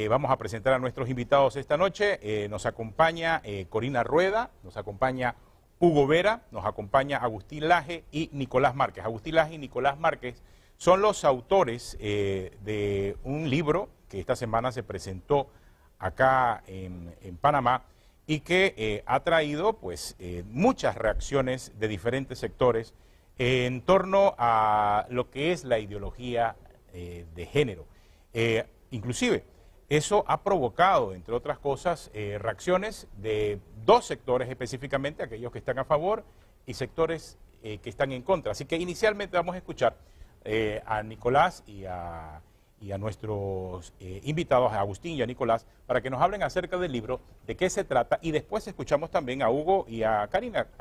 Vamos a presentar a nuestros invitados esta noche. Nos acompaña Corina Rueda, nos acompaña Hugo Vera, nos acompaña Agustín Laje y Nicolás Márquez. Agustín Laje y Nicolás Márquez son los autores de un libro que esta semana se presentó acá en Panamá y que ha traído pues muchas reacciones de diferentes sectores en torno a lo que es la ideología de género. Inclusive, eso ha provocado, entre otras cosas, reacciones de dos sectores específicamente, aquellos que están a favor y sectores que están en contra. Así que inicialmente vamos a escuchar a Nicolás y a nuestros invitados, a Agustín y a Nicolás, para que nos hablen acerca del libro, de qué se trata, y después escuchamos también a Hugo y a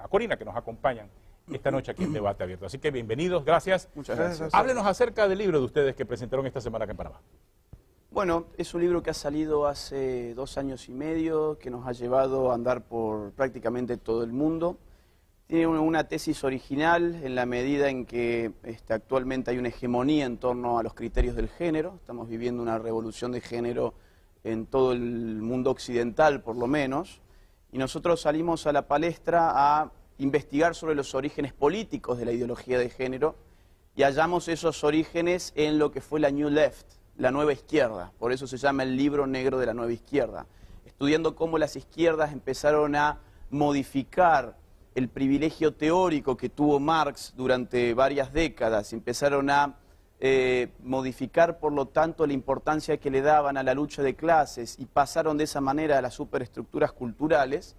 Corina, que nos acompañan esta noche aquí en Debate Abierto. Así que bienvenidos, gracias. Muchas gracias. Háblenos acerca del libro de ustedes que presentaron esta semana acá en Panamá. Bueno, es un libro que ha salido hace 2 años y medio, que nos ha llevado a andar por prácticamente todo el mundo. Tiene una tesis original en la medida en que actualmente hay una hegemonía en torno a los criterios del género. Estamos viviendo una revolución de género en todo el mundo occidental, por lo menos. Y nosotros salimos a la palestra a investigar sobre los orígenes políticos de la ideología de género y hallamos esos orígenes en lo que fue la New Left, la nueva izquierda. Por eso se llama el libro negro de la nueva izquierda. Estudiando cómo las izquierdas empezaron a modificar el privilegio teórico que tuvo Marx durante varias décadas, empezaron a modificar, por lo tanto, la importancia que le daban a la lucha de clases y pasaron de esa manera a las superestructuras culturales.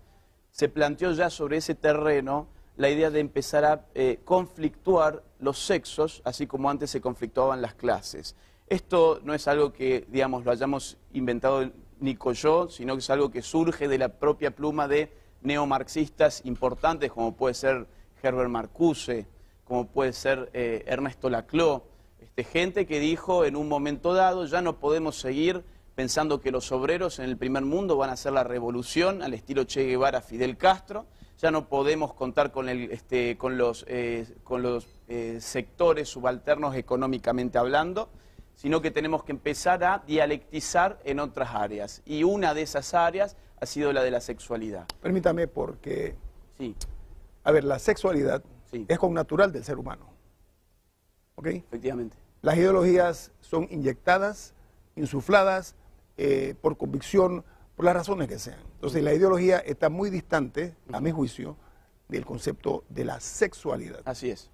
Se planteó ya sobre ese terreno la idea de empezar a conflictuar los sexos, así como antes se conflictuaban las clases. Esto no es algo que, digamos, lo hayamos inventado Nico y yo, sino que es algo que surge de la propia pluma de neomarxistas importantes, como puede ser Herbert Marcuse, como puede ser Ernesto Laclau, gente que dijo en un momento dado, ya no podemos seguir pensando que los obreros en el primer mundo van a hacer la revolución al estilo Che Guevara, Fidel Castro, ya no podemos contar con los sectores subalternos económicamente hablando, sino que tenemos que empezar a dialectizar en otras áreas. Y una de esas áreas ha sido la de la sexualidad. Permítame, porque, sí. A ver, la sexualidad sí. es connatural del ser humano. ¿Ok? Efectivamente. Las ideologías son inyectadas, insufladas, por convicción, por las razones que sean. Entonces, la ideología está muy distante, a mi juicio, del concepto de la sexualidad. Así es.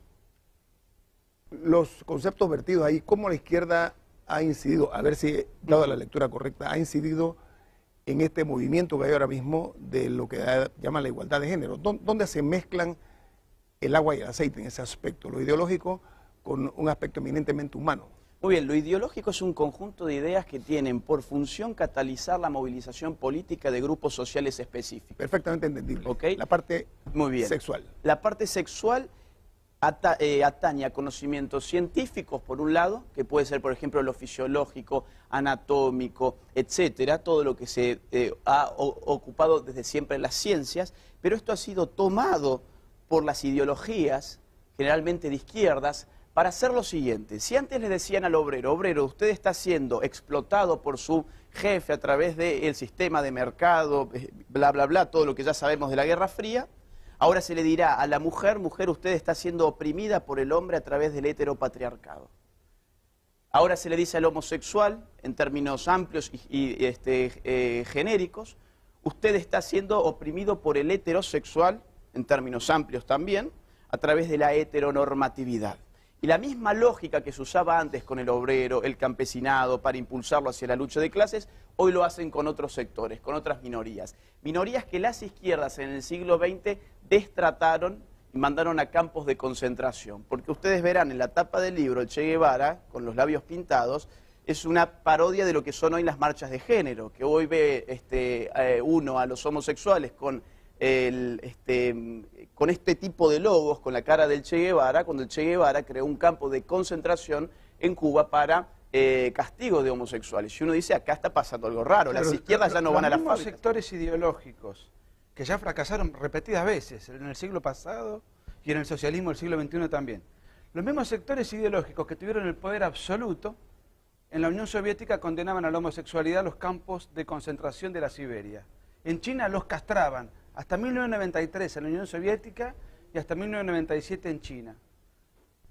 Los conceptos vertidos ahí, cómo la izquierda ha incidido, a ver si he dado la lectura correcta, ha incidido en este movimiento que hay ahora mismo de lo que llaman la igualdad de género, donde se mezclan el agua y el aceite en ese aspecto, lo ideológico con un aspecto eminentemente humano. Muy bien, lo ideológico es un conjunto de ideas que tienen por función catalizar la movilización política de grupos sociales específicos. Perfectamente entendible. ¿Okay? La parte muy bien. sexual. La parte sexual atañe a conocimientos científicos, por un lado, que puede ser, por ejemplo, lo fisiológico, anatómico, etcétera, todo lo que se ha ocupado desde siempre las ciencias, pero esto ha sido tomado por las ideologías, generalmente de izquierdas, para hacer lo siguiente. Si antes le decían al obrero, usted está siendo explotado por su jefe a través del sistema de mercado, bla, bla, bla, todo lo que ya sabemos de la Guerra Fría, ahora se le dirá a la mujer, usted está siendo oprimida por el hombre a través del heteropatriarcado. Ahora se le dice al homosexual, en términos amplios y genéricos, usted está siendo oprimido por el heterosexual, en términos amplios también, a través de la heteronormatividad. Y la misma lógica que se usaba antes con el obrero, el campesinado, para impulsarlo hacia la lucha de clases, hoy lo hacen con otros sectores, con otras minorías. Minorías que las izquierdas en el siglo XX destrataron y mandaron a campos de concentración. Porque ustedes verán en la tapa del libro, el Che Guevara, con los labios pintados, es una parodia de lo que son hoy las marchas de género, que hoy ve uno a los homosexuales con este tipo de logos, con la cara del Che Guevara, cuando el Che Guevara creó un campo de concentración en Cuba para castigo de homosexuales. Y uno dice, acá está pasando algo raro, las izquierdas ya no van a las fábricas. Los sectores ideológicos que ya fracasaron repetidas veces en el siglo pasado y en el socialismo del siglo XXI también. Los mismos sectores ideológicos que tuvieron el poder absoluto En la Unión Soviética condenaban a la homosexualidad a los campos de concentración de la Siberia. En China los castraban hasta 1993 en la Unión Soviética y hasta 1997 en China.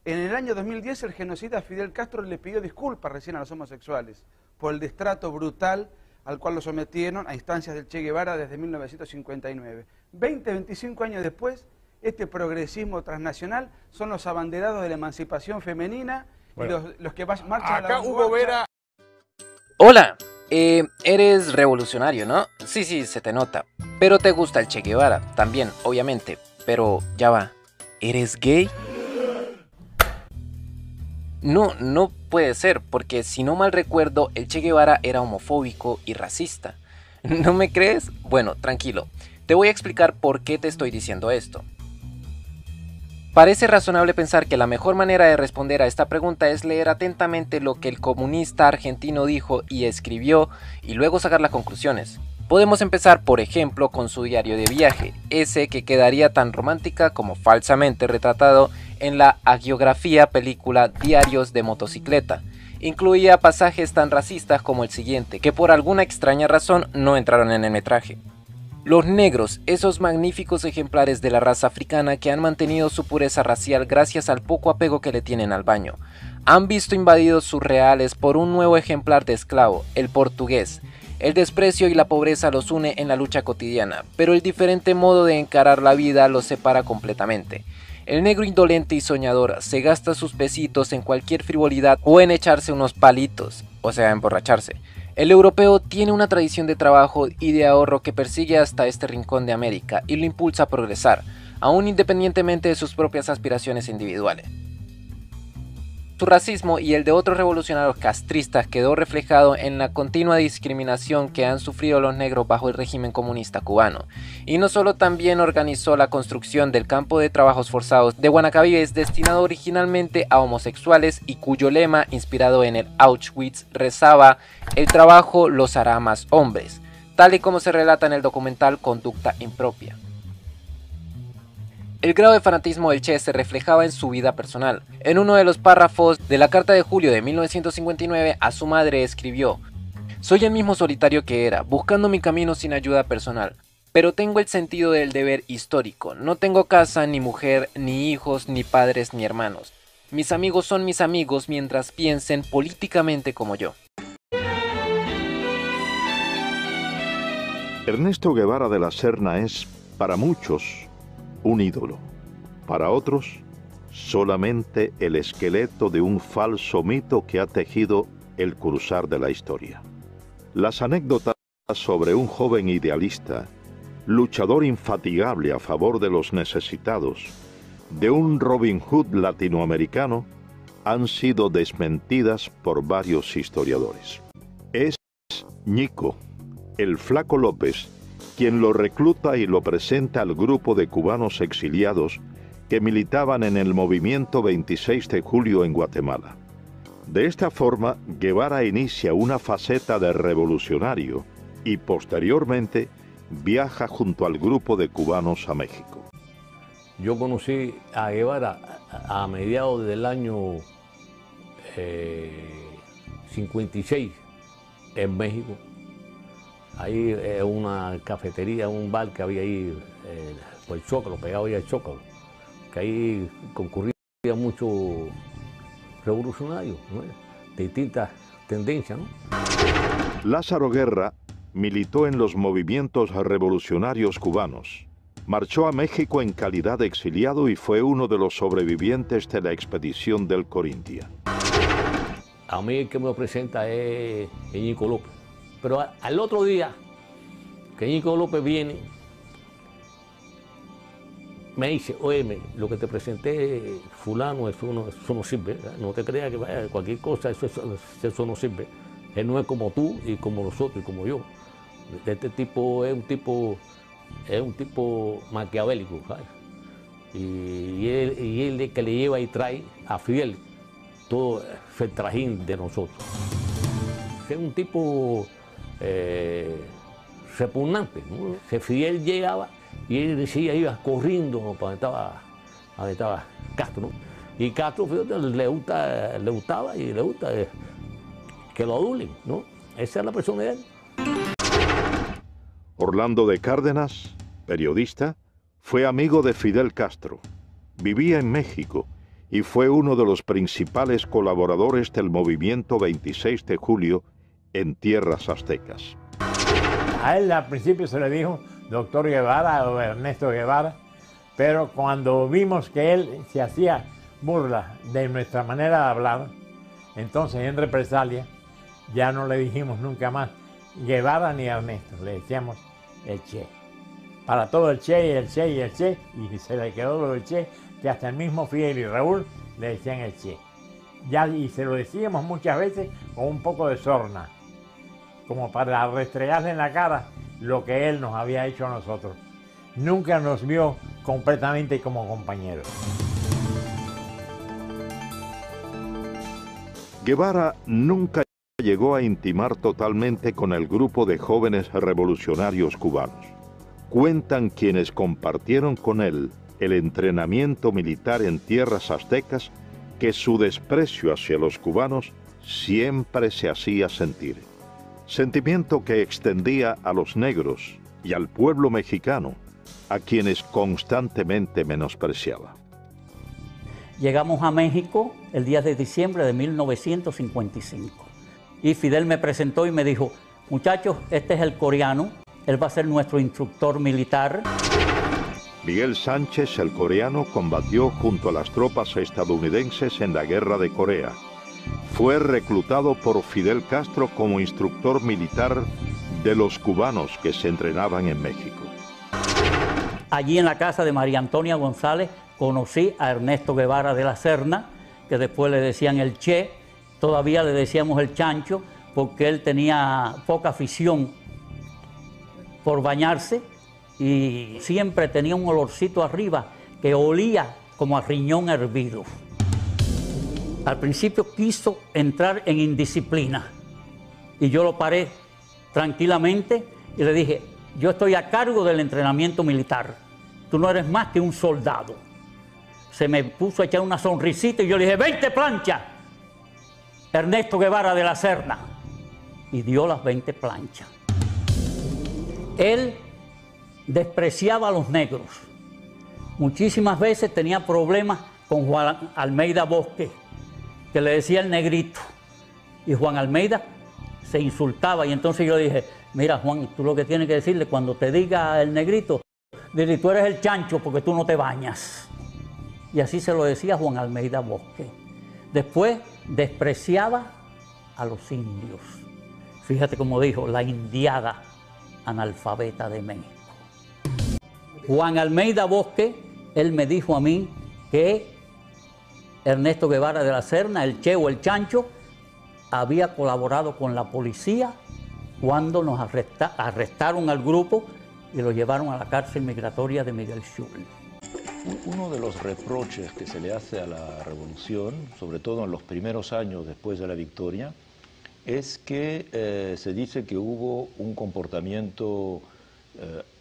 En el año 2010 el genocida Fidel Castro le pidió disculpas recién a los homosexuales por el destrato brutal al cual los sometieron a instancias del Che Guevara desde 1959. 25 años después, este progresismo transnacional son los abanderados de la emancipación femenina. Bueno, y los que marchan a la acá Hugo Vera. Hola, eres revolucionario, ¿no? Sí, se te nota. Pero te gusta el Che Guevara, también, obviamente. Pero, ya va, ¿eres gay? No puede ser, porque si no mal recuerdo, el Che Guevara era homofóbico y racista. ¿No me crees? Bueno, tranquilo, te voy a explicar por qué te estoy diciendo esto. Parece razonable pensar que la mejor manera de responder a esta pregunta es leer atentamente lo que el comunista argentino dijo y escribió y luego sacar las conclusiones. Podemos empezar, por ejemplo, con su diario de viaje, ese que quedaría tan romántica como falsamente retratado en la hagiografía película Diarios de motocicleta. Incluía pasajes tan racistas como el siguiente, que por alguna extraña razón no entraron en el metraje. Los negros, esos magníficos ejemplares de la raza africana que han mantenido su pureza racial gracias al poco apego que le tienen al baño, han visto invadidos sus reales por un nuevo ejemplar de esclavo, el portugués. El desprecio y la pobreza los une en la lucha cotidiana, pero el diferente modo de encarar la vida los separa completamente. El negro indolente y soñador se gasta sus pesitos en cualquier frivolidad o en echarse unos palitos, o sea, emborracharse. El europeo tiene una tradición de trabajo y de ahorro que persigue hasta este rincón de América y lo impulsa a progresar, aún independientemente de sus propias aspiraciones individuales. Su racismo y el de otros revolucionarios castristas quedó reflejado en la continua discriminación que han sufrido los negros bajo el régimen comunista cubano. Y no solo, también organizó la construcción del campo de trabajos forzados de Guanacavives, destinado originalmente a homosexuales y cuyo lema, inspirado en el Auschwitz, rezaba: "El trabajo los hará más hombres", tal y como se relata en el documental Conducta Impropia. El grado de fanatismo del Che se reflejaba en su vida personal. En uno de los párrafos de la carta de julio de 1959 a su madre escribió: "Soy el mismo solitario que era, buscando mi camino sin ayuda personal, pero tengo el sentido del deber histórico. No tengo casa, ni mujer, ni hijos, ni padres, ni hermanos. Mis amigos son mis amigos mientras piensen políticamente como yo". Ernesto Guevara de la Serna es, para muchos, un ídolo. Para otros, solamente el esqueleto de un falso mito que ha tejido el cruzar de la historia. Las anécdotas sobre un joven idealista, luchador infatigable a favor de los necesitados, de un Robin Hood latinoamericano, han sido desmentidas por varios historiadores. Es Ñico, el Flaco López, quien lo recluta y lo presenta al grupo de cubanos exiliados que militaban en el movimiento 26 de julio en Guatemala. De esta forma, Guevara inicia una faceta de revolucionario y posteriormente viaja junto al grupo de cubanos a México. Yo conocí a Guevara a mediados del año 56 en México. Ahí una cafetería, un bar que había ahí por el Zócalo, pegado ahí al Zócalo, que ahí concurría mucho revolucionarios, ¿no?, de distintas tendencias, ¿no? Lázaro Guerra militó en los movimientos revolucionarios cubanos. Marchó a México en calidad de exiliado y fue uno de los sobrevivientes de la expedición del Corintia. A mí el que me lo presenta es Ñico López. Pero al otro día que Ñico López viene, me dice: "Oye, lo que te presenté, fulano, eso no sirve, ¿verdad? No te creas que vaya cualquier cosa, eso no sirve. Él no es como tú y como nosotros y como yo. Este tipo es un tipo maquiavélico, ¿sabes? Y él es que le lleva y trae a Fidel todo el trajín de nosotros. Es un tipo repugnante, ¿no? Que Fidel llegaba y él decía, iba corriendo para donde estaba Castro, ¿no? Y Castro, fíjate, le gustaba y le gusta que lo adulen, ¿no? Esa es la persona de él. Orlando de Cárdenas, periodista, fue amigo de Fidel Castro, vivía en México y fue uno de los principales colaboradores del movimiento 26 de julio en tierras aztecas. A él al principio se le dijo doctor Guevara o Ernesto Guevara, pero cuando vimos que él se hacía burla de nuestra manera de hablar, entonces en represalia ya no le dijimos nunca más Guevara ni Ernesto, le decíamos el Che. Para todo el Che y el Che y el Che, y se le quedó lo del Che, que hasta el mismo Fidel y Raúl le decían el Che. Ya, y se lo decíamos muchas veces con un poco de sorna, como para restregarle en la cara lo que él nos había hecho a nosotros. Nunca nos vio completamente como compañeros. Guevara nunca llegó a intimar totalmente con el grupo de jóvenes revolucionarios cubanos. Cuentan quienes compartieron con él el entrenamiento militar en tierras aztecas que su desprecio hacia los cubanos siempre se hacía sentir. Sentimiento que extendía a los negros y al pueblo mexicano, a quienes constantemente menospreciaba. Llegamos a México el 10 de diciembre de 1955 y Fidel me presentó y me dijo, muchachos, este es el coreano, él va a ser nuestro instructor militar. Miguel Sánchez, el coreano, combatió junto a las tropas estadounidenses en la Guerra de Corea. Fue reclutado por Fidel Castro como instructor militar de los cubanos que se entrenaban en México. Allí en la casa de María Antonia González conocí a Ernesto Guevara de la Serna, que después le decían el Che, todavía le decíamos el Chancho, porque él tenía poca afición por bañarse y siempre tenía un olorcito arriba que olía como a riñón hervido. Al principio quiso entrar en indisciplina y yo lo paré tranquilamente y le dije, yo estoy a cargo del entrenamiento militar, tú no eres más que un soldado. Se me puso a echar una sonrisita y yo le dije, 20 planchas, Ernesto Guevara de la Serna, y dio las 20 planchas. Él despreciaba a los negros, muchísimas veces tenía problemas con Juan Almeida Bosque, que le decía el negrito, y Juan Almeida se insultaba, y entonces yo dije, mira Juan, tú lo que tienes que decirle cuando te diga el negrito, dile, tú eres el chancho porque tú no te bañas. Y así se lo decía Juan Almeida Bosque. Después despreciaba a los indios. Fíjate cómo dijo, la indiada analfabeta de México. Juan Almeida Bosque, él me dijo a mí que Ernesto Guevara de la Serna, el Che o el Chancho, había colaborado con la policía cuando nos arrestaron al grupo y lo llevaron a la cárcel migratoria de Miguel Schul. Uno de los reproches que se le hace a la revolución, sobre todo en los primeros años después de la victoria, es que se dice que hubo un comportamiento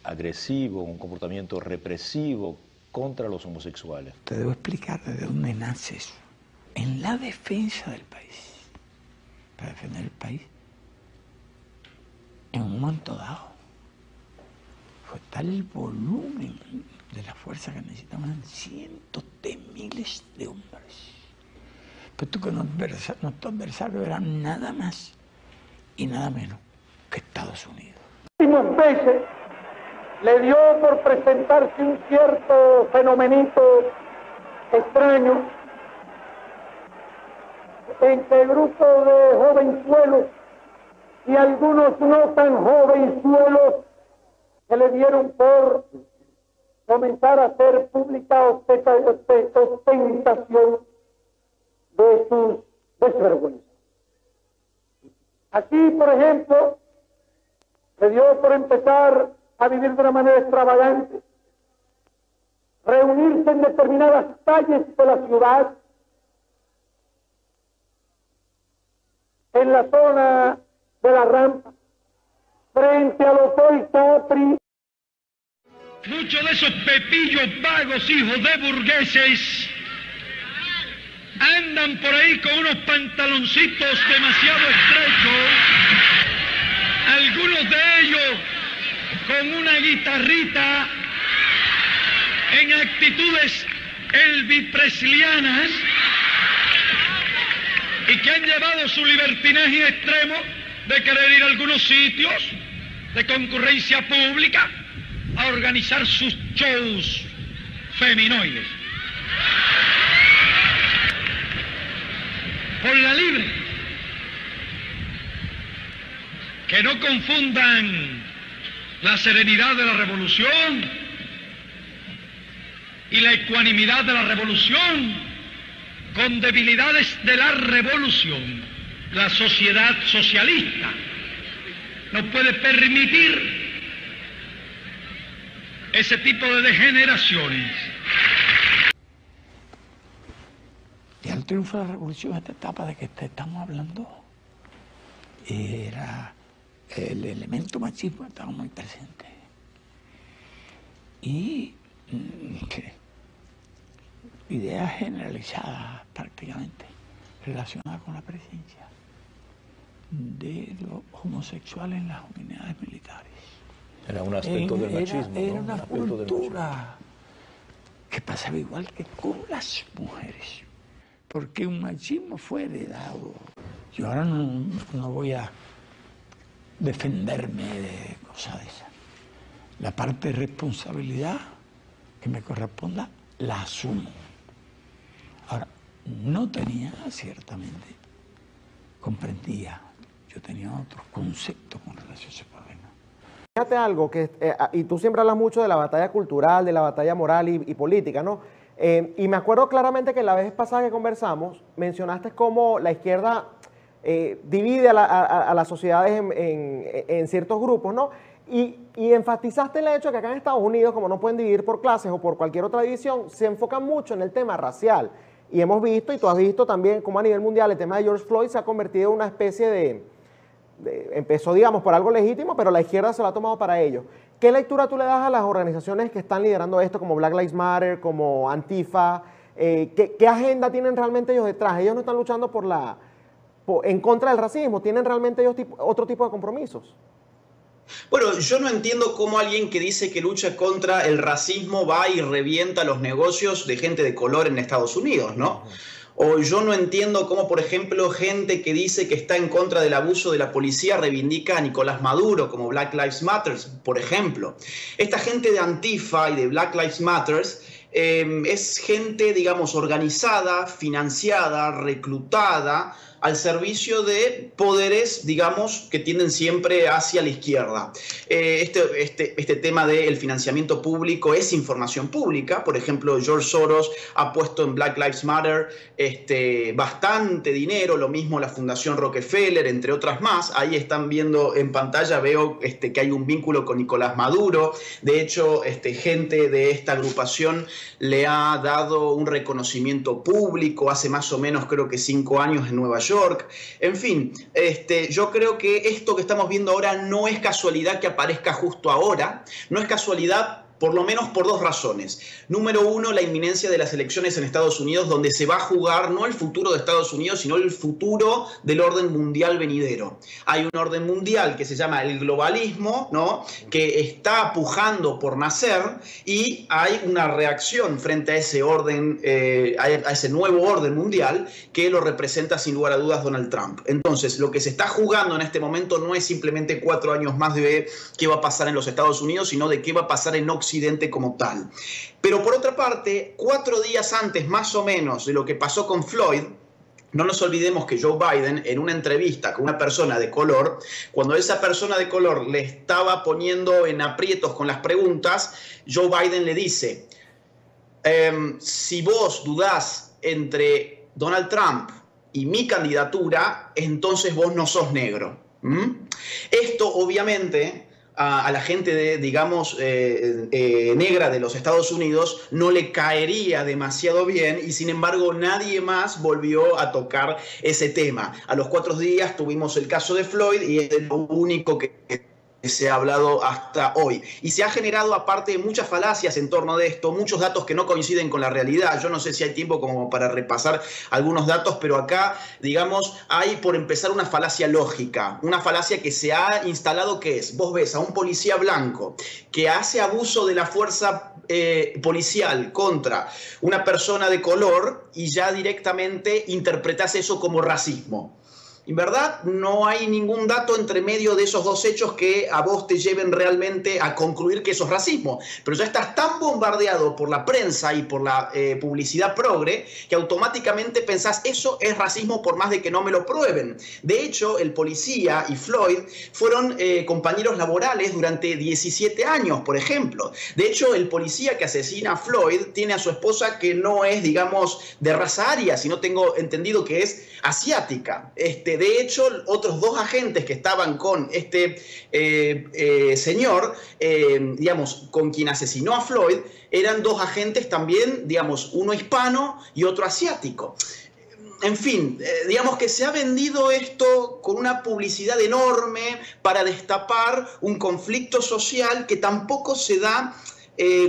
agresivo, un comportamiento represivo contra los homosexuales. Te debo explicar de dónde nace eso. En la defensa del país, para defender el país, en un momento dado, fue tal el volumen de la fuerza que necesitaban, cientos de miles de hombres. Pero tú que nuestro adversario era nada más y nada menos que Estados Unidos. Últimas veces le dio por presentarse un cierto fenomenito extraño en que el grupo de jovenzuelos y algunos no tan jovenzuelos que le dieron por comenzar a hacer pública ostentación de sus desvergüenzas. Aquí, por ejemplo, le dio por empezar a vivir de una manera extravagante, reunirse en determinadas calles de la ciudad, en la zona de la Rampa, frente al Hotel Capri. Muchos de esos pepillos vagos, hijos de burgueses, andan por ahí con unos pantaloncitos demasiado estrechos, algunos de ellos con una guitarrita en actitudes elvis-preslianas, y que han llevado su libertinaje extremo de querer ir a algunos sitios de concurrencia pública a organizar sus shows feminoides. Por la libre, que no confundan la serenidad de la revolución y la ecuanimidad de la revolución con debilidades de la revolución. La sociedad socialista no puede permitir ese tipo de degeneraciones. Y al triunfo de la revolución, esta etapa de que te estamos hablando, era el elemento machismo que estaba muy presente. Y ideas generalizadas prácticamente relacionadas con la presencia de los homosexuales en las unidades militares. Era un aspecto del machismo, era ¿no? una cultura que pasaba igual que con las mujeres, porque un machismo fue heredado. Yo ahora no voy a defenderme de cosas de esas. La parte de responsabilidad que me corresponda la asumo. Ahora, no tenía, ciertamente, comprendía, yo tenía otros conceptos con relación a ese problema. Fíjate algo, y tú siempre hablas mucho de la batalla cultural, de la batalla moral y política, ¿no? Y me acuerdo claramente que la vez pasada que conversamos, mencionaste cómo la izquierda divide a las sociedades en ciertos grupos, ¿no? Y enfatizaste el hecho de que acá en Estados Unidos, como no pueden dividir por clases o por cualquier otra división, se enfocan mucho en el tema racial. Y hemos visto, y tú has visto también cómo a nivel mundial el tema de George Floyd se ha convertido en una especie de empezó, digamos, por algo legítimo, pero la izquierda se lo ha tomado para ello. ¿Qué lectura tú le das a las organizaciones que están liderando esto, como Black Lives Matter, como Antifa? ¿Qué agenda tienen realmente ellos detrás? Ellos no están luchando en contra del racismo, ¿tienen realmente ellos otro tipo de compromisos? Bueno, yo no entiendo cómo alguien que dice que lucha contra el racismo va y revienta los negocios de gente de color en Estados Unidos, ¿no? O yo no entiendo cómo, por ejemplo, gente que dice que está en contra del abuso de la policía reivindica a Nicolás Maduro, como Black Lives Matter, por ejemplo. Esta gente de Antifa y de Black Lives Matter es gente, digamos, organizada, financiada, reclutada, al servicio de poderes, digamos, que tienden siempre hacia la izquierda. Este tema del financiamiento público es información pública. Por ejemplo, George Soros ha puesto en Black Lives Matter bastante dinero, lo mismo la Fundación Rockefeller, entre otras más. Ahí están viendo en pantalla, veo que hay un vínculo con Nicolás Maduro. De hecho, gente de esta agrupación le ha dado un reconocimiento público hace más o menos, creo que 5 años en Nueva York. En fin, yo creo que esto que estamos viendo ahora no es casualidad que aparezca justo ahora, no es casualidad por lo menos por 2 razones. Número 1, la inminencia de las elecciones en Estados Unidos, donde se va a jugar no el futuro de Estados Unidos, sino el futuro del orden mundial venidero. Hay un orden mundial que se llama el globalismo, ¿no?, que está pujando por nacer, y hay una reacción frente a ese orden, a ese nuevo orden mundial, que lo representa sin lugar a dudas Donald Trump. Entonces, lo que se está jugando en este momento no es simplemente 4 años más de qué va a pasar en los Estados Unidos, sino de qué va a pasar en Occidente como tal. Pero por otra parte, 4 días antes más o menos de lo que pasó con Floyd, no nos olvidemos que Joe Biden, en una entrevista con una persona de color, cuando esa persona de color le estaba poniendo en aprietos con las preguntas, Joe Biden le dice, si vos dudás entre Donald Trump y mi candidatura, entonces vos no sos negro. Esto obviamente a la gente digamos, negra de los Estados Unidos no le caería demasiado bien, y sin embargo nadie más volvió a tocar ese tema. A los 4 días tuvimos el caso de Floyd y es lo único que se ha hablado hasta hoy. Y se ha generado, aparte, muchas falacias en torno de esto, muchos datos que no coinciden con la realidad. Yo no sé si hay tiempo como para repasar algunos datos, pero acá, digamos, hay por empezar una falacia lógica, una falacia que se ha instalado, que es, vos ves a un policía blanco que hace abuso de la fuerza policial contra una persona de color y ya directamente interpretás eso como racismo. En verdad, no hay ningún dato entre medio de esos dos hechos que a vos te lleven realmente a concluir que eso es racismo. Pero ya estás tan bombardeado por la prensa y por la publicidad progre que automáticamente pensás eso es racismo por más de que no me lo prueben. De hecho, el policía y Floyd fueron compañeros laborales durante 17 años, por ejemplo. De hecho, el policía que asesina a Floyd tiene a su esposa que no es, digamos, de raza aria, sino tengo entendido que es asiática. De hecho, otros dos agentes que estaban con este señor, digamos, con quien asesinó a Floyd, eran dos agentes también, digamos, uno hispano y otro asiático. En fin, digamos que se ha vendido esto con una publicidad enorme para destapar un conflicto social que tampoco se da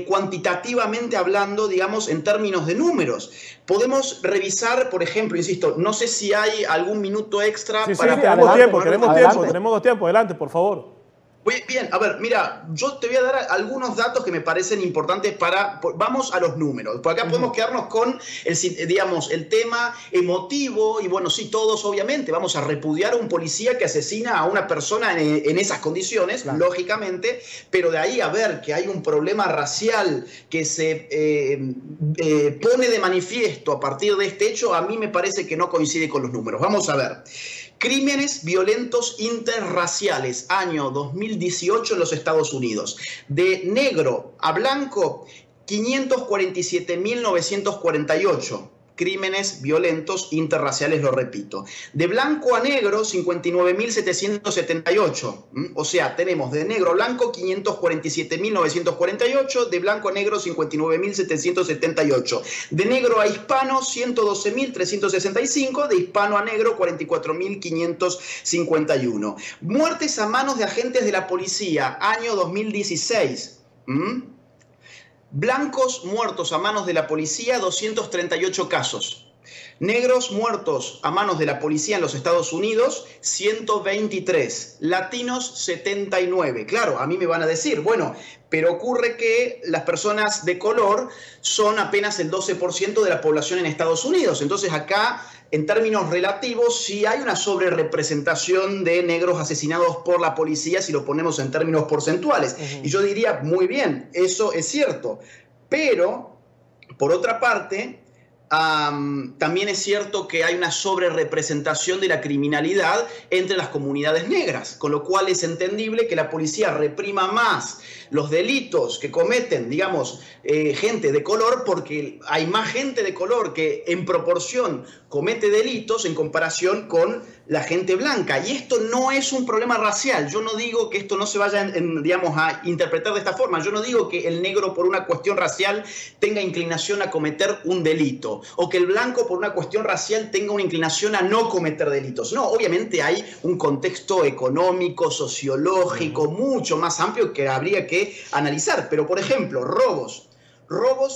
cuantitativamente hablando, digamos, en términos de números. Podemos revisar, por ejemplo, insisto, no sé si hay algún minuto extra para... Sí, tenemos tiempo, tenemos dos tiempos. Adelante, por favor. Muy bien, a ver, mira, yo te voy a dar algunos datos que me parecen importantes para... Vamos a los números. Por acá podemos quedarnos con, digamos, el tema emotivo y, bueno, sí, todos obviamente vamos a repudiar a un policía que asesina a una persona en esas condiciones, lógicamente, pero de ahí a ver que hay un problema racial que se pone de manifiesto a partir de este hecho, a mí me parece que no coincide con los números. Vamos a ver. Crímenes violentos interraciales, año 2018 en los Estados Unidos. De negro a blanco, 547.948. Crímenes violentos interraciales, lo repito. De blanco a negro, 59.778. O sea, tenemos de negro a blanco 547.948, de blanco a negro 59.778. De negro a hispano 112.365, de hispano a negro 44.551. Muertes a manos de agentes de la policía, año 2016. Blancos muertos a manos de la policía, 238 casos. Negros muertos a manos de la policía en los Estados Unidos, 123. Latinos, 79. Claro, a mí me van a decir, bueno, pero ocurre que las personas de color son apenas el 12% de la población en Estados Unidos. Entonces acá, en términos relativos, sí hay una sobrerepresentación de negros asesinados por la policía si lo ponemos en términos porcentuales. Y yo diría, muy bien, eso es cierto. Pero, por otra parte, también es cierto que hay una sobrerepresentación de la criminalidad entre las comunidades negras, con lo cual es entendible que la policía reprima más los delitos que cometen, digamos, gente de color, porque hay más gente de color que en proporción comete delitos en comparación con la gente blanca. Y esto no es un problema racial. Yo no digo que esto no se vaya, digamos, a interpretar de esta forma. Yo no digo que el negro por una cuestión racial tenga inclinación a cometer un delito, o que el blanco por una cuestión racial tenga una inclinación a no cometer delitos. No, obviamente hay un contexto económico, sociológico, mucho más amplio que habría que analizar. Pero, por ejemplo, robos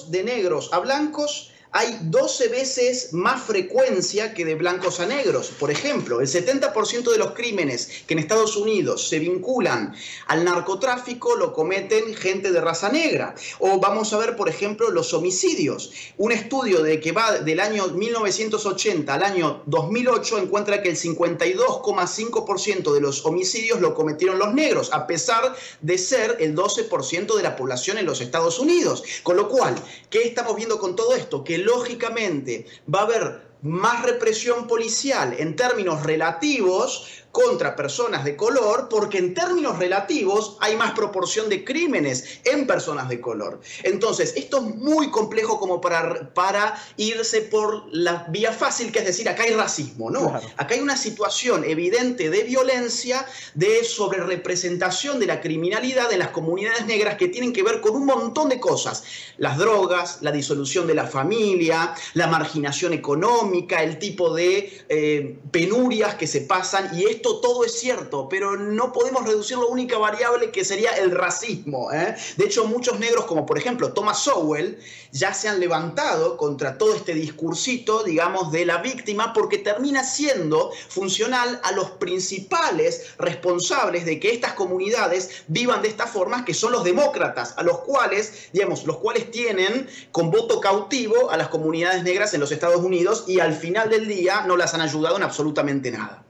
de negros a blancos, hay 12 veces más frecuencia que de blancos a negros. Por ejemplo, el 70% de los crímenes que en Estados Unidos se vinculan al narcotráfico lo cometen gente de raza negra. O vamos a ver, por ejemplo, los homicidios. Un estudio que va del año 1980 al año 2008 encuentra que el 52,5% de los homicidios lo cometieron los negros, a pesar de ser el 12% de la población en los Estados Unidos. Con lo cual, ¿qué estamos viendo con todo esto? Que lógicamente va a haber más represión policial en términos relativos contra personas de color, porque en términos relativos hay más proporción de crímenes en personas de color. Entonces, esto es muy complejo como para irse por la vía fácil, que es decir, acá hay racismo. No, claro. Acá hay una situación evidente de violencia, de sobrerepresentación de la criminalidad en las comunidades negras que tienen que ver con un montón de cosas. Las drogas, la disolución de la familia, la marginación económica, el tipo de penurias que se pasan, y esto esto todo es cierto, pero no podemos reducir la única variable que sería el racismo, ¿eh? De hecho, muchos negros, como por ejemplo Thomas Sowell, ya se han levantado contra todo este discursito, digamos, de la víctima, porque termina siendo funcional a los principales responsables de que estas comunidades vivan de esta forma, que son los demócratas, a los cuales, digamos, los cuales tienen con voto cautivo a las comunidades negras en los Estados Unidos y al final del día no las han ayudado en absolutamente nada.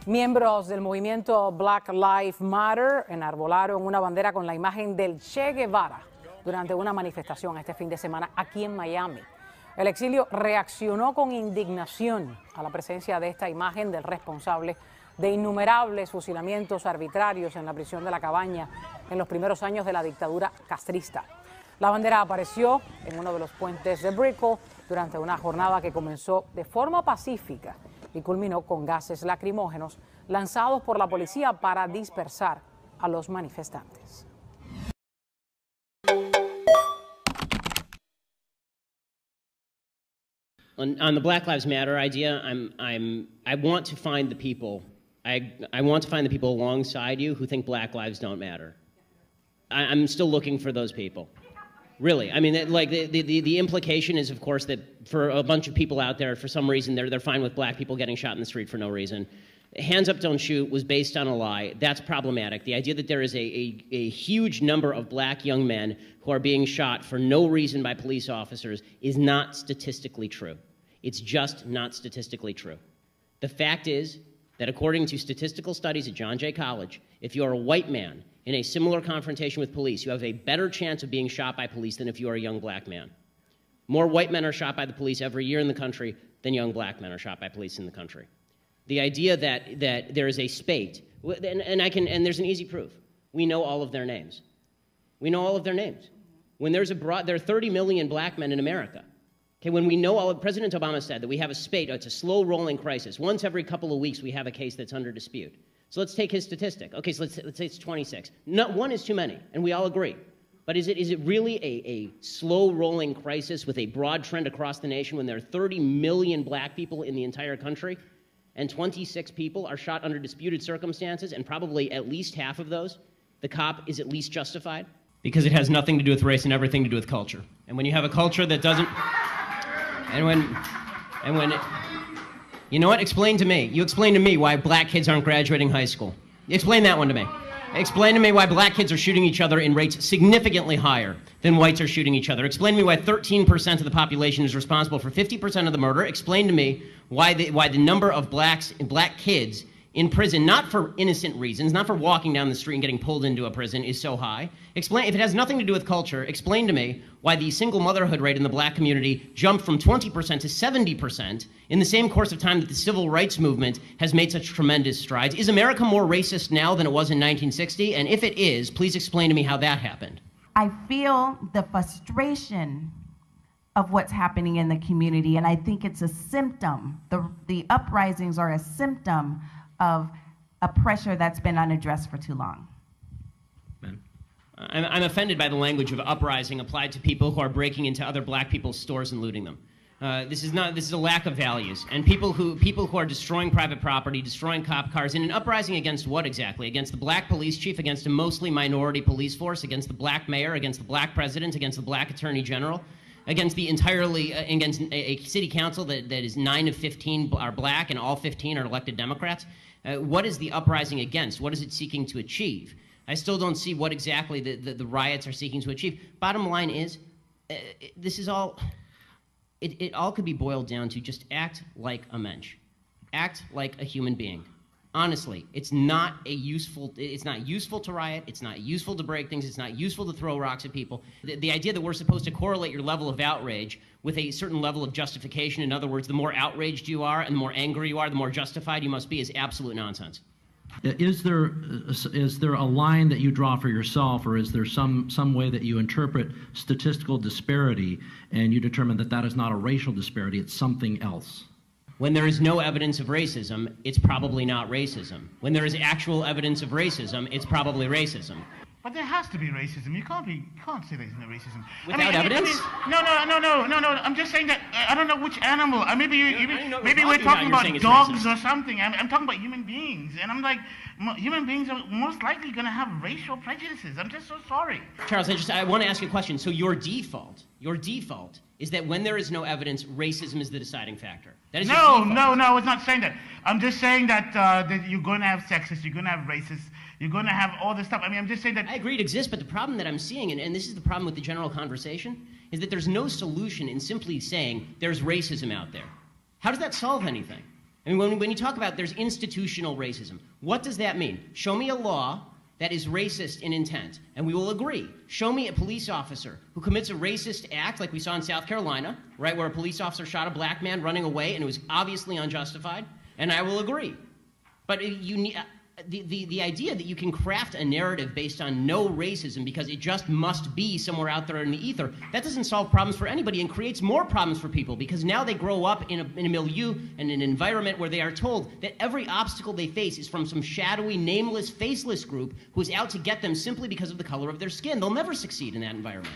Miembros del movimiento Black Lives Matter enarbolaron una bandera con la imagen del Che Guevara durante una manifestación este fin de semana aquí en Miami. El exilio reaccionó con indignación a la presencia de esta imagen del responsable de innumerables fusilamientos arbitrarios en la prisión de La Cabaña en los primeros años de la dictadura castrista. La bandera apareció en uno de los puentes de Brickell durante una jornada que comenzó de forma pacífica y culminó con gases lacrimógenos lanzados por la policía para dispersar a los manifestantes. On the Black Lives Matter idea, I want to find the people. I want to find the people alongside you who think Black lives don't matter. I'm still looking for those people. Really, I mean, like the implication is, of course, that for a bunch of people out there, for some reason, they're fine with black people getting shot in the street for no reason. Hands Up, Don't Shoot was based on a lie. That's problematic. The idea that there is a huge number of black young men who are being shot for no reason by police officers is not statistically true. It's just not statistically true. The fact is that according to statistical studies at John Jay College, if you're a white man in a similar confrontation with police, you have a better chance of being shot by police than if you are a young black man. More white men are shot by the police every year in the country than young black men are shot by police in the country. The idea that there is a spate, and there's an easy proof. We know all of their names. We know all of their names. When there are 30 million black men in America. Okay, when we know all of, President Obama said that we have a spate, it's a slow rolling crisis. Once every couple of weeks we have a case that's under dispute. So let's take his statistic. Okay, so let's say it's 26. Not one is too many, and we all agree. But is it really a slow rolling crisis with a broad trend across the nation when there are 30 million black people in the entire country and 26 people are shot under disputed circumstances, and probably at least half of those, the cop is at least justified? Because it has nothing to do with race and everything to do with culture. And when you have a culture that doesn't, you know what? Explain to me. You explain to me why black kids aren't graduating high school. Explain that one to me. Explain to me why black kids are shooting each other in rates significantly higher than whites are shooting each other. Explain to me why 13% of the population is responsible for 50% of the murder. Explain to me why the number of black kids in prison, not for innocent reasons, not for walking down the street and getting pulled into a prison, is so high. Explain, if it has nothing to do with culture, explain to me why the single motherhood rate in the black community jumped from 20% to 70% in the same course of time that the civil rights movement has made such tremendous strides. Is America more racist now than it was in 1960? And if it is, please explain to me how that happened. I feel the frustration of what's happening in the community, and I think it's a symptom. The uprisings are a symptom of a pressure that's been unaddressed for too long. I'm offended by the language of uprising applied to people who are breaking into other black people's stores and looting them. This is a lack of values. And people who are destroying private property, destroying cop cars, in an uprising against what exactly? Against the black police chief, against a mostly minority police force, against the black mayor, against the black president, against the black attorney general, against against a city council that is 9 of 15 are black and all 15 are elected Democrats. What is the uprising against? What is it seeking to achieve? I still don't see what exactly the riots are seeking to achieve. Bottom line is, this is all, it all could be boiled down to just act like a mensch. Act like a human being. Honestly, it's not useful to riot, it's not useful to break things, it's not useful to throw rocks at people. The idea that we're supposed to correlate your level of outrage with a certain level of justification, in other words, the more outraged you are and the more angry you are, the more justified you must be, is absolute nonsense. Is there a line that you draw for yourself, or is there some way that you interpret statistical disparity and you determine that that is not a racial disparity, it's something else? When there is no evidence of racism, it's probably not racism. When there is actual evidence of racism, it's probably racism. But there has to be racism. You can't say there's no racism. Without evidence? No. I'm just saying that I don't know which animal. Maybe we're talking about saying it's dogs racist. or something. I'm talking about human beings, and I'm like, human beings are most likely going to have racial prejudices. I'm just so sorry. Charles, I want to ask you a question. So your default is that when there is no evidence, racism is the deciding factor. That is your default. No, I was not saying that. I'm just saying that that you're going to have sexists, you're going to have racists, you're going to have all this stuff. I mean, I'm just saying that... I agree it exists, but the problem that I'm seeing, and this is the problem with the general conversation, is that there's no solution in simply saying there's racism out there. How does that solve anything? I mean, when you talk about there's institutional racism, what does that mean? Show me a law that is racist in intent, and we will agree. Show me a police officer who commits a racist act, like we saw in South Carolina, right, where a police officer shot a black man running away, and it was obviously unjustified, and I will agree. But you need... The idea that you can craft a narrative based on no racism because it just must be somewhere out there in the ether, that doesn't solve problems for anybody and creates more problems for people because now they grow up in a milieu and an environment where they are told that every obstacle they face is from some shadowy, nameless, faceless group who is out to get them simply because of the color of their skin. They'll never succeed in that environment.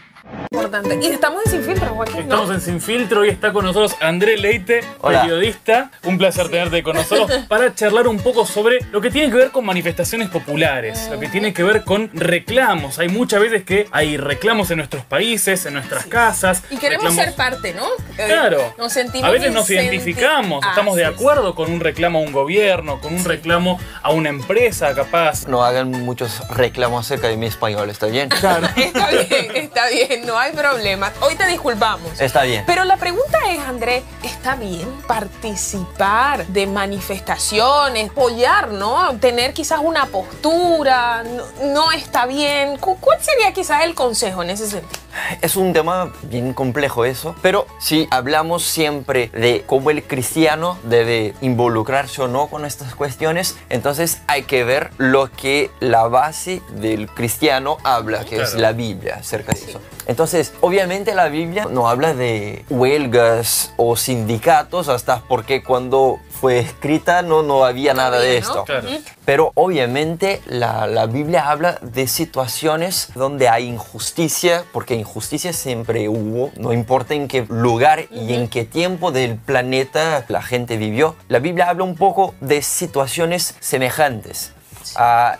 Importante. Y estamos en Sin Filtro, Joaquín, ¿no? Estamos en Sin Filtro y está con nosotros André Leite, periodista. Un placer tenerte con nosotros para charlar un poco sobre lo que tiene que ver con manifestaciones populares, lo que tiene que ver con reclamos. Hay muchas veces que hay reclamos en nuestros países, en nuestras casas. Y queremos ser parte, ¿no? Claro. Nos sentimos a veces nos identificamos, estamos de acuerdo con un reclamo a un gobierno, con un reclamo a una empresa, capaz. No hagan muchos reclamos acerca de mi español, ¿está bien? Claro. Está bien, no hay problema. Hoy te disculpamos. Está bien. Pero la pregunta es, André, ¿está bien participar de manifestaciones, apoyar, ¿no? Tener quizás una postura, no está bien. ¿Cuál sería quizás el consejo en ese sentido? Es un tema bien complejo eso, pero si hablamos siempre de cómo el cristiano debe involucrarse o no con estas cuestiones, entonces hay que ver lo que la base del cristiano habla, que es la Biblia, acerca de eso. Entonces, obviamente la Biblia no habla de huelgas o sindicatos, hasta porque cuando fue escrita no había nada de esto. Claro. Pero obviamente la Biblia habla de situaciones donde hay injusticia, porque injusticia siempre hubo, no importa en qué lugar y en qué tiempo del planeta la gente vivió. La Biblia habla un poco de situaciones semejantes.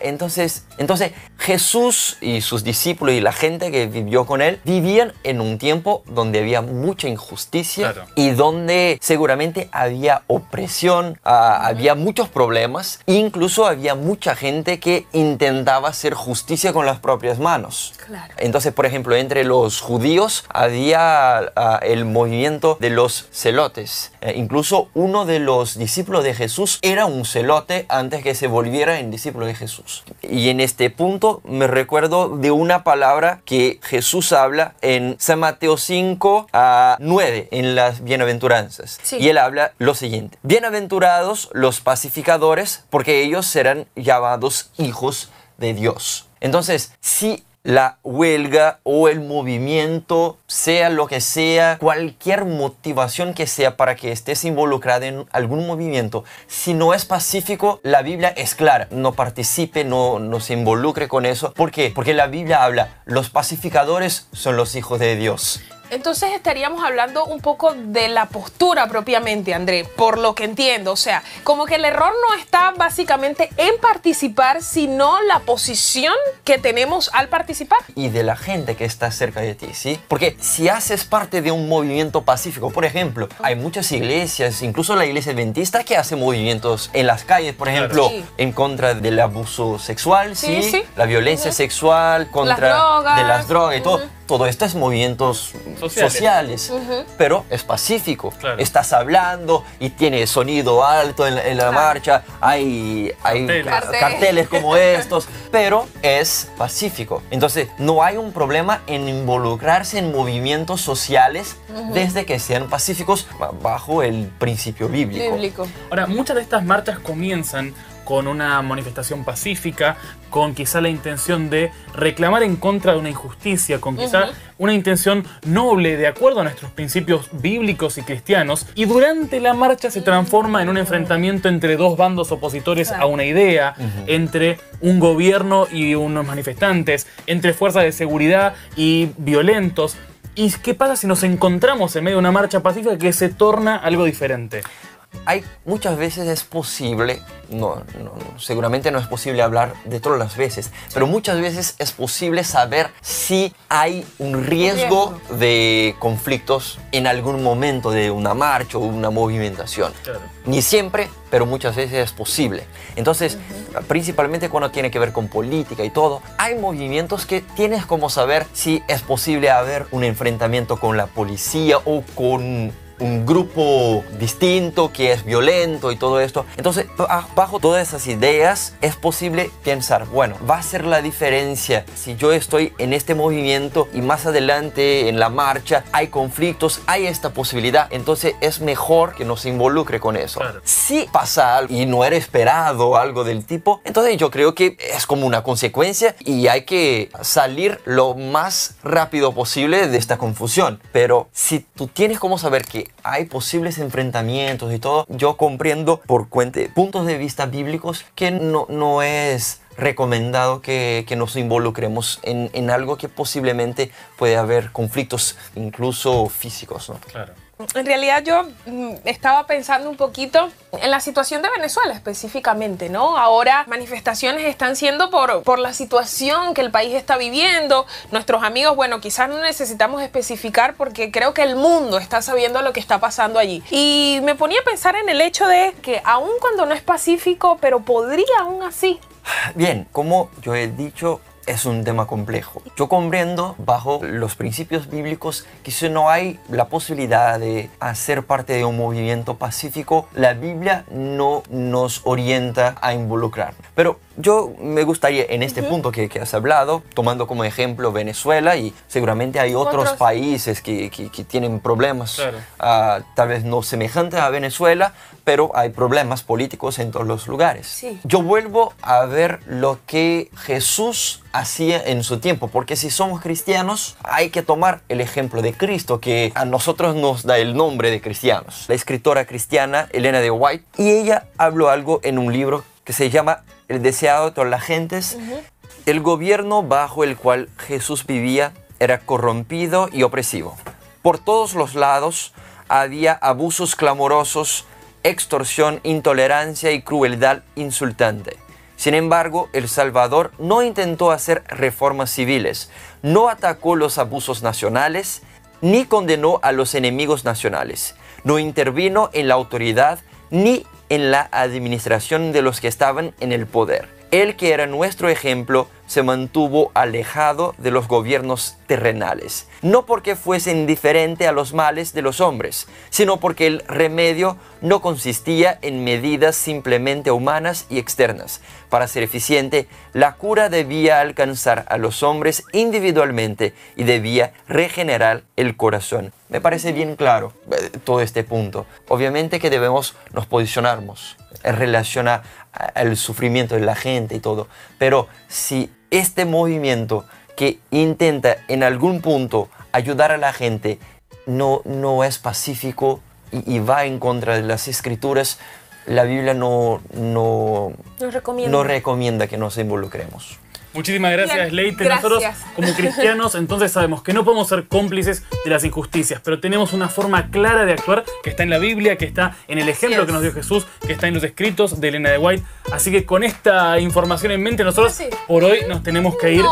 Entonces Jesús y sus discípulos y la gente que vivió con él vivían en un tiempo donde había mucha injusticia y donde seguramente había opresión, había muchos problemas, incluso había mucha gente que intentaba hacer justicia con las propias manos. Claro. Entonces, por ejemplo, entre los judíos había el movimiento de los celotes. Incluso uno de los discípulos de Jesús era un celote antes que se volviera en discípulo de Jesús. Y en este punto me recuerdo de una palabra que Jesús habla en San Mateo 5 a 9 en las bienaventuranzas. Sí. Y él habla lo siguiente: bienaventurados los pacificadores, porque ellos serán llamados hijos de Dios. Entonces, si la huelga o el movimiento, sea lo que sea, cualquier motivación que sea para que estés involucrado en algún movimiento, si no es pacífico, la Biblia es clara. No participe, no se involucre con eso. ¿Por qué? Porque la Biblia habla, los pacificadores son los hijos de Dios. Entonces estaríamos hablando un poco de la postura propiamente, André, por lo que entiendo. O sea, como que el error no está básicamente en participar, sino la posición que tenemos al participar. Y de la gente que está cerca de ti, ¿sí? Porque si haces parte de un movimiento pacífico, por ejemplo, hay muchas iglesias, incluso la iglesia adventista, que hace movimientos en las calles, por ejemplo, en contra del abuso sexual, ¿sí? La violencia sexual, contra las drogas y todo. Todo esto es movimientos sociales, pero es pacífico. Claro. Estás hablando y tiene sonido alto en la marcha, hay carteles como estos, pero es pacífico. Entonces, no hay un problema en involucrarse en movimientos sociales desde que sean pacíficos bajo el principio bíblico. Ahora, muchas de estas marchas comienzan con una manifestación pacífica, con quizá la intención de reclamar en contra de una injusticia, con quizá una intención noble de acuerdo a nuestros principios bíblicos y cristianos, y durante la marcha se transforma en un enfrentamiento entre dos bandos opositores a una idea, entre un gobierno y unos manifestantes, entre fuerzas de seguridad y violentos. ¿Y qué pasa si nos encontramos en medio de una marcha pacífica que se torna algo diferente? Muchas veces es posible, seguramente no es posible hablar de todas las veces, pero muchas veces es posible saber si hay un riesgo de conflictos en algún momento de una marcha o una movimentación. Claro. Ni siempre, pero muchas veces es posible. Entonces, principalmente cuando tiene que ver con política y todo, hay movimientos que tienes como saber si es posible haber un enfrentamiento con la policía o con un grupo distinto que es violento y todo esto. Entonces, bajo todas esas ideas es posible pensar, bueno, va a ser la diferencia si yo estoy en este movimiento y más adelante en la marcha hay conflictos, hay esta posibilidad, entonces es mejor que no se involucre con eso. Claro. Si pasa algo y no era esperado algo del tipo, entonces yo creo que es como una consecuencia y hay que salir lo más rápido posible de esta confusión. Pero si tú tienes como saber que hay posibles enfrentamientos y todo, yo comprendo por puntos de vista bíblicos que no es recomendado que nos involucremos en algo que posiblemente puede haber conflictos incluso físicos, ¿no? Claro. En realidad yo estaba pensando un poquito en la situación de Venezuela específicamente, ¿no? Ahora manifestaciones están siendo por la situación que el país está viviendo. Nuestros amigos, bueno, quizás no necesitamos especificar porque creo que el mundo está sabiendo lo que está pasando allí. Y me ponía a pensar en el hecho de que aun cuando no es pacífico, pero podría aún así. Bien, como yo he dicho, es un tema complejo. Yo comprendo bajo los principios bíblicos que si no hay la posibilidad de hacer parte de un movimiento pacífico, la Biblia no nos orienta a involucrarnos. Pero yo me gustaría en este punto que has hablado, tomando como ejemplo Venezuela, y seguramente hay otros países que tienen problemas, claro, tal vez no semejantes a Venezuela, pero hay problemas políticos en todos los lugares. Sí. Yo vuelvo a ver lo que Jesús hacía en su tiempo, porque si somos cristianos hay que tomar el ejemplo de Cristo, que a nosotros nos da el nombre de cristianos. La escritora cristiana Elena de White, y ella habló algo en un libro que se llama El deseado de todas las gentes. El gobierno bajo el cual Jesús vivía era corrompido y opresivo. Por todos los lados había abusos clamorosos, extorsión, intolerancia y crueldad insultante. Sin embargo, el Salvador no intentó hacer reformas civiles, no atacó los abusos nacionales, ni condenó a los enemigos nacionales, no intervino en la autoridad ni en la administración de los que estaban en el poder. Él, que era nuestro ejemplo, se mantuvo alejado de los gobiernos terrenales, no porque fuese indiferente a los males de los hombres, sino porque el remedio no consistía en medidas simplemente humanas y externas. Para ser eficiente, la cura debía alcanzar a los hombres individualmente y debía regenerar el corazón. Me parece bien claro todo este punto. Obviamente que debemos nos posicionarnos en relación al sufrimiento de la gente y todo, pero si este movimiento que intenta en algún punto ayudar a la gente no es pacífico y va en contra de las escrituras, la Biblia no recomienda que nos involucremos. Muchísimas gracias, Leite. Nosotros, como cristianos, entonces sabemos que no podemos ser cómplices de las injusticias, pero tenemos una forma clara de actuar que está en la Biblia, que está en el ejemplo que nos dio Jesús, que está en los escritos de Elena de White. Así que con esta información en mente, nosotros por hoy nos tenemos que ir.